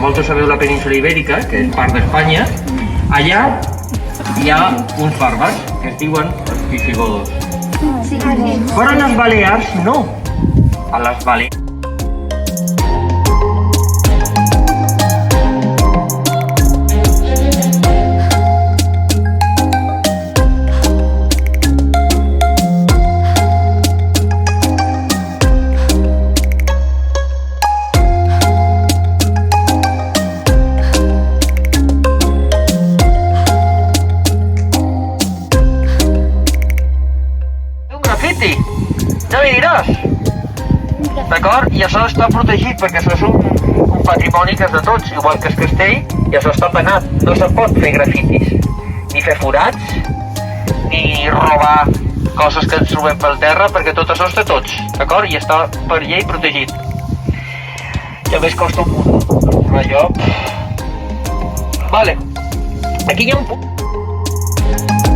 vosaltres sabeu la península Ibèrica, que és part d'Espanya, allà hi ha uns bàrbars que es diuen els visigodos. Però a les Balears no. A les Balears ja m'hi diràs, d'acord? I això està protegit perquè això és un patrimoni que és de tots, igual que el castell, i això està penat. No se pot fer grafitis, ni fer forats, ni robar coses que ens trobem pel terra, perquè tot això és de tots, d'acord? I està per llei protegit. I a més costa un munt, però jo... Vale, aquí hi ha un punt.